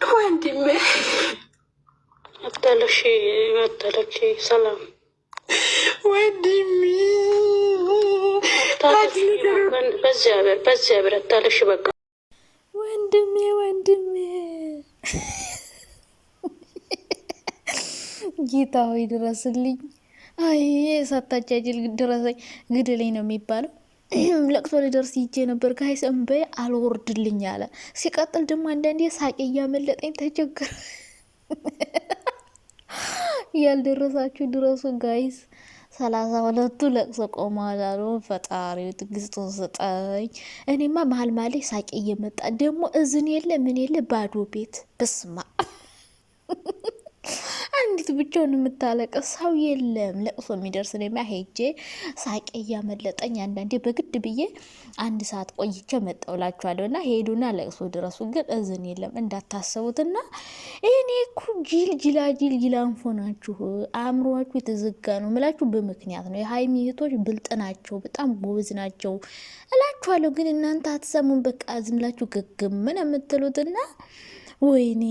ወንድሜ መጠለሽ ሰላም ወንድሜ በዚያ ብር አታለሽ በቃ ወንድሜ ጌታ ሆይ ድረስልኝ። አይ ሳታጃጅል ድረሰኝ ግድለኝ ነው የሚባለው። ለቅሶ ሊደርስ ይቼ ነበር ጋይስ እምበይ አልወርድልኝ አለ። ሲቀጥል ደግሞ አንዳንዴ ሳቄ እያመለጠኝ ተቸገረ። ያልደረሳችሁ ድረሱ ጋይስ። 32ቱ ለቅሶ ቆመዋል አሉ። ፈጣሪው ትግስቱን ስጠኝ። እኔማ መሀል ማሌ ሳቄ እየመጣ ደግሞ እዝን የለ ምን የለ ባዶ ቤት በስማ አንዲት ብቻውን የምታለቀስ ሰው የለም። ለቅሶ የሚደርስ ነው ሄጄ ሳቄ እያመለጠኝ አንዳንዴ በግድ ብዬ 1 ሰዓት ቆይቼ መጣውላችኋለሁ። እና ሄዱና ለቅሶ ድረሱ። ግን እዝን የለም እንዳታሰቡትና እኔ እኮ ጅላንፎ ናችሁ። አእምሯችሁ የተዘጋ ነው ምላችሁ በምክንያት ነው። የሀይሚ እህቶች ብልጥ ናቸው፣ በጣም ጎበዝ ናቸው እላችኋለሁ። ግን እናንተ አትሰሙን። በቃ ዝምላችሁ ግግም ምን የምትሉትና ወይኔ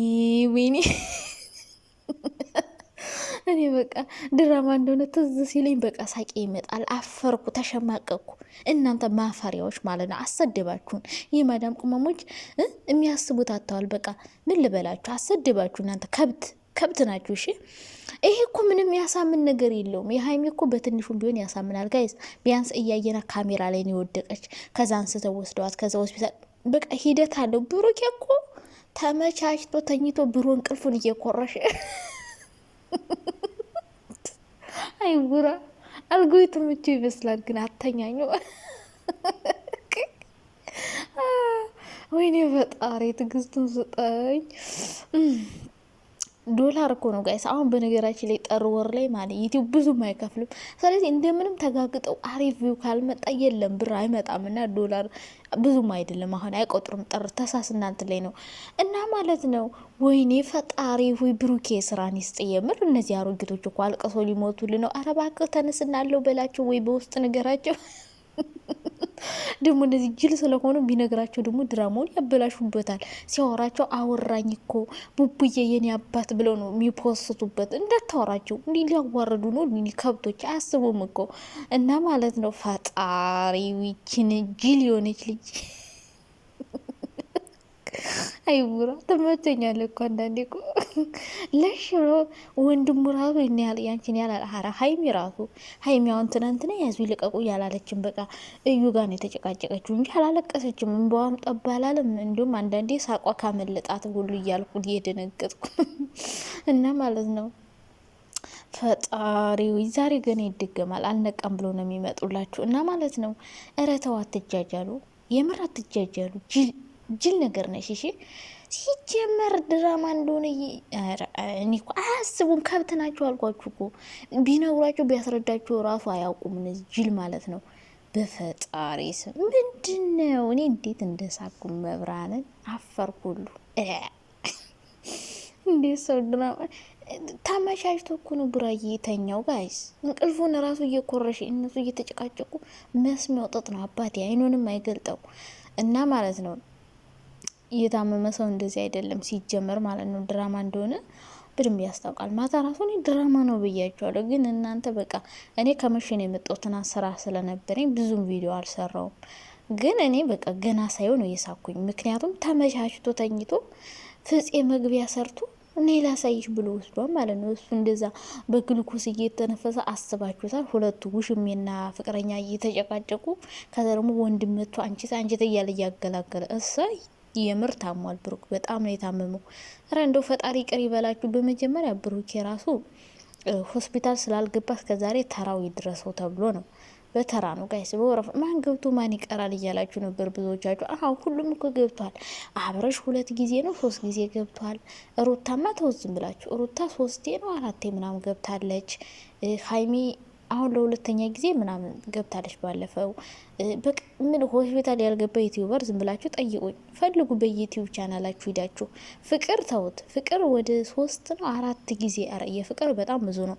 እኔ በቃ ድራማ እንደሆነ ትዝ ሲለኝ በቃ ሳቄ ይመጣል። አፈርኩ፣ ተሸማቀቅኩ። እናንተ ማፈሪያዎች ማለት ነው። አሰደባችሁን። የማዳም ቅመሞች የሚያስቡት አጥተዋል። በቃ ምን ልበላችሁ፣ አሰደባችሁ። እናንተ ከብት ናችሁ። እሺ ይሄ እኮ ምንም ያሳምን ነገር የለውም። የሀይሚ እኮ በትንሹም ቢሆን ያሳምናል ጋይዝ። ቢያንስ እያየና ካሜራ ላይ ነው የወደቀች። ከዛ አንስተው ወስደዋት ከዛ ሆስፒታል። በቃ ሂደት አለው። ብሩኬ እኮ ተመቻችቶ ተኝቶ ብሮ እንቅልፉን እየኮረሸ አይ ቡራ አልጎይቱ ምቹ ይመስላል፣ ግን አተኛኙ። ወይኔ ፈጣሪ ትግስቱን ስጠኝ። $1 እኮ ነው ጋይስ። አሁን በነገራችን ላይ ጥር ወር ላይ ማለት ዩቲዩብ ብዙም አይከፍልም። ስለዚህ እንደምንም ተጋግጠው አሪፍ ቪው ካልመጣ የለም ብር አይመጣም። እና $1 ብዙም አይደለም። አሁን አይቆጥሩም። ጥር ተሳስ እናንት ላይ ነው እና ማለት ነው። ወይኔ ፈጣሪ ሆይ ብሩኬ ስራን ይስጥ። የምር እነዚህ አሮጊቶች እኮ አልቀሶ ሊሞቱልን ነው። ኧረ እባክህ ተነስናለው በላቸው ወይ በውስጥ ነገራቸው። ደግሞ እንደዚህ ጅል ስለሆኑ ቢነግራቸው ደግሞ ድራማውን ያበላሹበታል። ሲያወራቸው አወራኝ እኮ ቡቡዬ የኔ አባት ብለው ነው የሚፖስቱበት። እንዳታወራቸው እንዲህ ሊያዋርዱ ነው። ከብቶች አያስቡም እኮ እና ማለት ነው። ፈጣሪ ዊችን ጅል የሆነች ልጅ አይቡራ ተመቸኛለ እኮ አንዳንዴ እኮ ለሽ ብሎ ወንድሙ ራሱ ይሄን ያህል ያንቺን ያህል ሀራ ሀይሚ ራሱ ሀይሚያውን ትናንትና ያዙ ይልቀቁ ያላለችም። በቃ እዩ ጋር ነው የተጨቃጨቀችው እንጂ አላለቀሰችም። እንባዋም ጠባ አላለም። እንዲሁም አንዳንዴ ሳቋ ካመለጣት ሁሉ እያልኩ እየደነገጥኩ እና ማለት ነው። ፈጣሪው ዛሬ ገና ይደገማል። አልነቃም ብሎ ነው የሚመጡላችሁ እና ማለት ነው። እረ ተው አትጃጃሉ፣ የምር አትጃጃሉ። ጅል ነገር ነሽ። እሺ ሲጀመር ድራማ እንደሆነ እኔ እኮ አያስቡም። ከብት ናቸው አልኳችሁ እኮ። ቢነግሯቸው ቢያስረዳቸው ራሱ አያውቁም። እነዚህ ጅል ማለት ነው። በፈጣሪ ስም ምንድን ነው? እኔ እንዴት እንደሳኩ መብራንን አፈርኩሉ። እንዴት ሰው ድራማ ተመቻችቶ እኮ ነው ቡራዬ የተኛው ጋይስ። እንቅልፉን ራሱ እየኮረሽ እነሱ እየተጨቃጨቁ መስሚያው ጥጥ ነው አባቴ። አይኑንም አይገልጠው እና ማለት ነው። እየታመመ ሰው እንደዚህ አይደለም ሲጀመር ማለት ነው። ድራማ እንደሆነ በደንብ ያስታውቃል። ማታ ራሱ እኔ ድራማ ነው ብያቸዋለሁ። ግን እናንተ በቃ እኔ ከመሸን የመጣሁትን ስራ ስለነበረኝ ብዙም ቪዲዮ አልሰራውም። ግን እኔ በቃ ገና ሳይሆን ነው የሳኩኝ። ምክንያቱም ተመቻችቶ ተኝቶ ፍፄ መግቢያ ሰርቶ እኔ ላሳይሽ ብሎ ወስዷል ማለት ነው። እሱ እንደዛ በግሉኮስ እየተነፈሰ አስባችሁታል። ሁለቱ ውሽሜና ፍቅረኛ እየተጨቃጨቁ ከዛ ደግሞ ወንድመቱ አንቺት እያለ እያገላገለ እሰይ የምር ታሟል ብሩክ። በጣም ነው የታመመው። ኧረ እንደው ፈጣሪ ቅር ይበላችሁ። በመጀመሪያ ብሩክ የራሱ ሆስፒታል ስላልገባ እስከዛሬ ተራው ይድረሰው ተብሎ ነው። በተራ ነው ጋይስ። በወረፍ ማን ገብቶ ማን ይቀራል እያላችሁ ነበር ብዙዎቻችሁ። አዎ ሁሉም እኮ ገብቷል። አብረሽ 2 ጊዜ ነው 3 ጊዜ ገብቷል። ሩታማ ተወዝም ብላችሁ ሩታ 3 ነው 4 ምናምን ገብታለች። ሀይሚ አሁን ለሁለተኛ ጊዜ ምናምን ገብታለች። ባለፈው በቃ ምን ሆስፒታል ያልገባ ዩቲዩበር ዝም ብላችሁ ጠይቁኝ፣ ፈልጉ በዩቲዩብ ቻናላችሁ ሂዳችሁ። ፍቅር ተውት፣ ፍቅር ወደ 3 ነው 4 ጊዜ። አረ የፍቅር በጣም ብዙ ነው።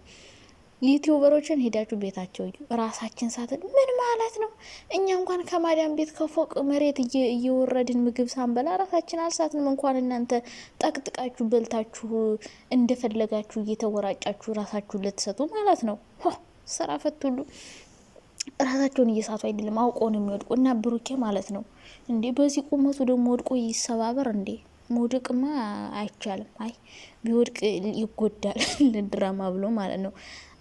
ዩቲዩበሮችን ሄዳችሁ ቤታቸው እዩ። ራሳችን ሳትን ምን ማለት ነው? እኛ እንኳን ከማዳም ቤት ከፎቅ መሬት እየወረድን ምግብ ሳንበላ ራሳችን አልሳትንም። እንኳን እናንተ ጠቅጥቃችሁ በልታችሁ እንደፈለጋችሁ እየተወራጫችሁ ራሳችሁን ልትሰጡ ማለት ነው። ስራ ፈት ሁሉ ራሳቸውን እየሳቱ አይደለም አውቀው ነው የሚወድቁ። እና ብሩኬ ማለት ነው እንዴ በዚህ ቁመቱ ደግሞ ወድቆ ይሰባበር እንዴ? መውደቅማ አይቻልም። አይ ቢወድቅ ይጎዳል ለድራማ ብሎ ማለት ነው።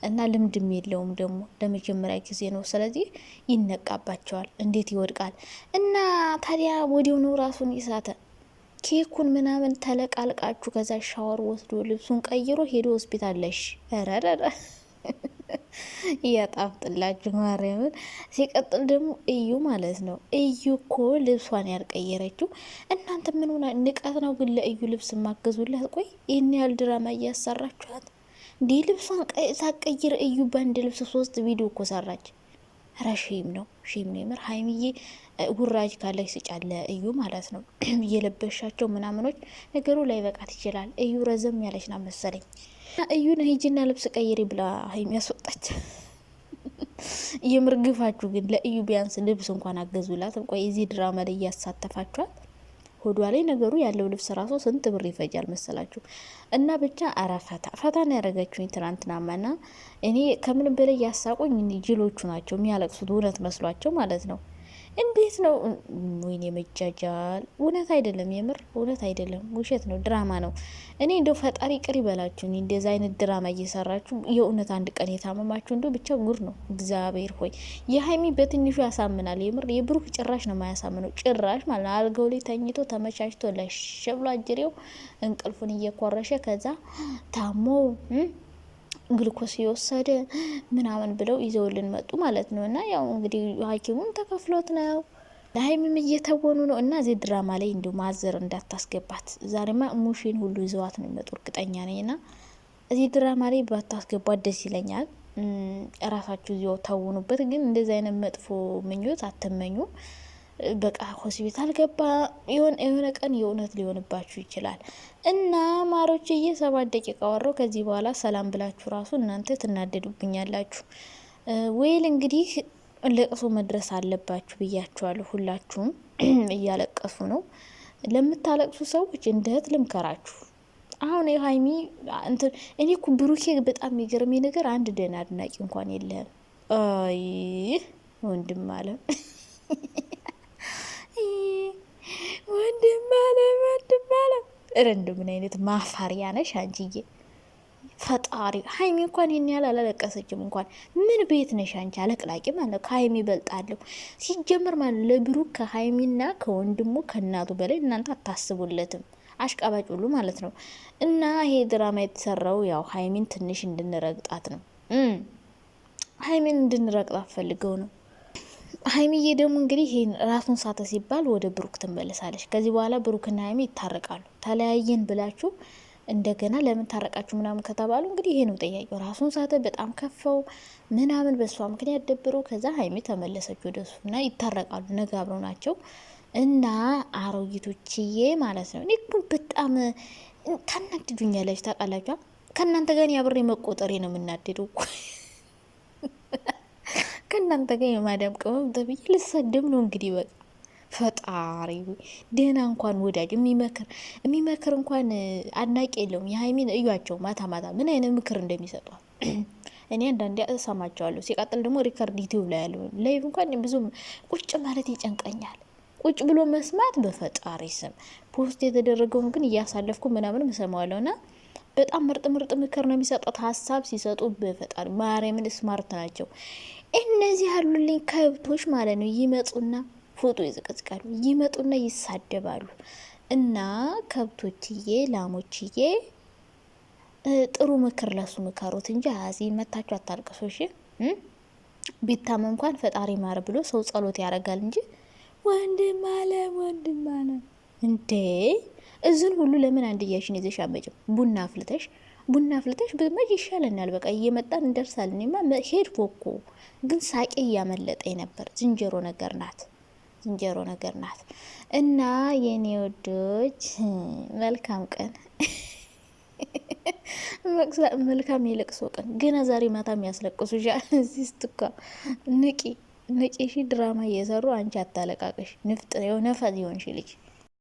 እና ልምድም የለውም ደግሞ ለመጀመሪያ ጊዜ ነው። ስለዚህ ይነቃባቸዋል። እንዴት ይወድቃል? እና ታዲያ ወዲያው ነው ራሱን ይሳተ። ኬኩን ምናምን ተለቃልቃችሁ ከዛ ሻወር ወስዶ ልብሱን ቀይሮ ሄዶ ሆስፒታል ለሽ ረረረ እያጣፍጥላችሁ ማርያምን። ሲቀጥል ደግሞ እዩ ማለት ነው። እዩ እኮ ልብሷን ያልቀየረችው እናንተ ምን ሆና ንቀት ነው ግን ለእዩ ልብስ ማገዙላት? ቆይ ይህን ያህል ድራማ እያሰራችኋት እንዲህ ልብሷን ሳቀይር እዩ በአንድ ልብስ 3 ቪዲዮ እኮ ሰራች። ኧረ ሼም ነው የምር። ሀይሚዬ ውራጅ ካለች ስጫለ እዩ ማለት ነው። እየለበሻቸው ምናምኖች ነገሩ ላይ በቃት ይችላል። እዩ ረዘም ያለች ና መሰለኝ። እዩን ሂጂና ልብስ ቀይሪ ብላ ሀይሚ ያስወጣች። የምርግፋችሁ ግን ለእዩ ቢያንስ ልብስ እንኳን አገዙላት። ቆይ እዚህ ድራማ ላይ እያሳተፋችኋት ሆዷ ላይ ነገሩ ያለው ልብስ ራሱ ስንት ብር ይፈጃል መሰላችሁ? እና ብቻ አረ ፈታን ያደረገችሁኝ ትናንትናማና እኔ ከምንም በላይ ያሳቁኝ ጅሎቹ ናቸው የሚያለቅሱት እውነት መስሏቸው ማለት ነው። እንዴት ነው? ወይኔ መጃጃል። እውነት አይደለም፣ የምር እውነት አይደለም፣ ውሸት ነው፣ ድራማ ነው። እኔ እንደው ፈጣሪ ቅር ይበላችሁ። እንደዛ አይነት ድራማ እየሰራችሁ የእውነት አንድ ቀን የታመማችሁ እንደው ብቻ ጉር ነው። እግዚአብሔር ሆይ የሀይሚ በትንሹ ያሳምናል። የምር የብሩክ ጭራሽ ነው የማያሳምነው። ጭራሽ ማለት አልጋው ላይ ተኝቶ ተመቻችቶ ለሸብሎ አጅሬው እንቅልፉን እየኮረሸ ከዛ ታሞ ግልኮስ የወሰደ ምናምን ብለው ይዘውልን መጡ ማለት ነው። እና ያው እንግዲህ ሐኪሙም ተከፍሎት ነው ለሀይሚም እየተወኑ ነው። እና እዚህ ድራማ ላይ እንዲሁ ማዘር እንዳታስገባት። ዛሬማ ሙሽን ሁሉ ይዘዋት ነው የሚመጡ እርግጠኛ ነኝ። እና እዚህ ድራማ ላይ ባታስገባት ደስ ይለኛል። እራሳችሁ እዚያው ተውኑበት። ግን እንደዚህ አይነት መጥፎ ምኞት አትመኙ። በቃ ሆስፒታል ገባ የሆነ ቀን የእውነት ሊሆንባችሁ ይችላል። እና ማሮችዬ 7 ደቂቃ ወረው ከዚህ በኋላ ሰላም ብላችሁ ራሱ እናንተ ትናደዱብኛላችሁ። ወይል እንግዲህ ለቅሶ መድረስ አለባችሁ ብያችኋለሁ። ሁላችሁም እያለቀሱ ነው። ለምታለቅሱ ሰዎች እንደ እህት ልምከራችሁ። አሁን የሀይሚ እንትን እኔ እኮ ብሩኬ በጣም የሚገርመኝ ነገር አንድ ደህና አድናቂ እንኳን የለህም። አይ ወንድም አለም ወንድም አለም ረንድ ምን አይነት ማፋሪያ ነሽ አንቺዬ! ፈጣሪ ሀይሚ እንኳን ይህን ያህል አላለቀሰችም። እንኳን ምን ቤት ነሽ አንቺ አለቅላቂ ማለት ከሀይሚ ይበልጣለሁ። ሲጀምር ማለት ለብሩክ ከሀይሚና ከወንድሙ ከእናቱ በላይ እናንተ አታስቡለትም። አሽቃባጭ ሁሉ ማለት ነው። እና ይሄ ድራማ የተሰራው ያው ሀይሚን ትንሽ እንድንረግጣት ነው። ሀይሚን እንድንረግጣት ፈልገው ነው። ሀይሚዬ ደግሞ እንግዲህ ይሄን ራሱን ሳተ ሲባል ወደ ብሩክ ትመለሳለች። ከዚህ በኋላ ብሩክና ሀይሚ ይታረቃሉ። ተለያየን ብላችሁ እንደገና ለምን ታረቃችሁ ምናምን ከተባሉ እንግዲህ ይሄ ነው ጥያቄው። ራሱን ሳተ፣ በጣም ከፈው ምናምን፣ በሷ ምክንያት ደብሮ ከዛ ሀይሚ ተመለሰች ወደ እሱ እና ይታረቃሉ። ነገ አብረው ናቸው እና አሮጊቶችዬ ማለት ነው። እኔ በጣም ታናድዱኛለች ታውቃላችሁ። ከእናንተ ጋር ያብሬ መቆጠሬ ነው የምናደደው እኮ ከእናንተ ጋር የማዳም ቅመም ተብዬ ልሰደብ ነው እንግዲህ። በቃ ፈጣሪ ደህና እንኳን ወዳጅ የሚመክር እንኳን አድናቂ የለውም። የሀይሚን እዩዋቸው ማታ ማታ ምን አይነት ምክር እንደሚሰጧል እኔ አንዳንዴ እሰማቸዋለሁ። ሲቀጥል ደግሞ ሪከርድ ዩቲዩብ ላይ ያለው ላይቭ እንኳን ብዙም ቁጭ ማለት ይጨንቀኛል። ቁጭ ብሎ መስማት በፈጣሪ ስም ፖስት የተደረገውን ግን እያሳለፍኩ ምናምን እሰማዋለሁ። ና በጣም ምርጥ ምክር ነው የሚሰጡት። ሀሳብ ሲሰጡ በፈጣሪ ማርያምን ስማርት ናቸው እነዚህ ያሉልኝ ከብቶች ማለት ነው። ይመጡና ፎቶ ይዘቀዝቃሉ፣ ይመጡና ይሳደባሉ። እና ከብቶችዬ ላሞችዬ ጥሩ ምክር ለሱ ምከሩት እንጂ አዚ መታችሁ አታልቅሱ። እሺ ቢታመም እንኳን ፈጣሪ ማር ብሎ ሰው ጸሎት ያደርጋል እንጂ ወንድም አለ እንዴ! እዝን ሁሉ ለምን አንድያሽን ይዘሽ አመጭም? ቡና አፍልተሽ በመጅ ይሻለናል። በቃ እየመጣን እንደርሳለን። ማ ሄድ ኮኮ ግን ሳቄ እያመለጠኝ ነበር። ዝንጀሮ ነገር ናት። እና የኔ ወዶች መልካም ቀን መልካም የለቅሶ ቀን ገና ዛሬ ማታ የሚያስለቅሱሻል። እዚህ ስትኳ ንቂ ንቂ። ሺ ድራማ እየሰሩ አንቺ አታለቃቀሽ። ንፍጥ ነፈዝ ይሆንሽ ልጅ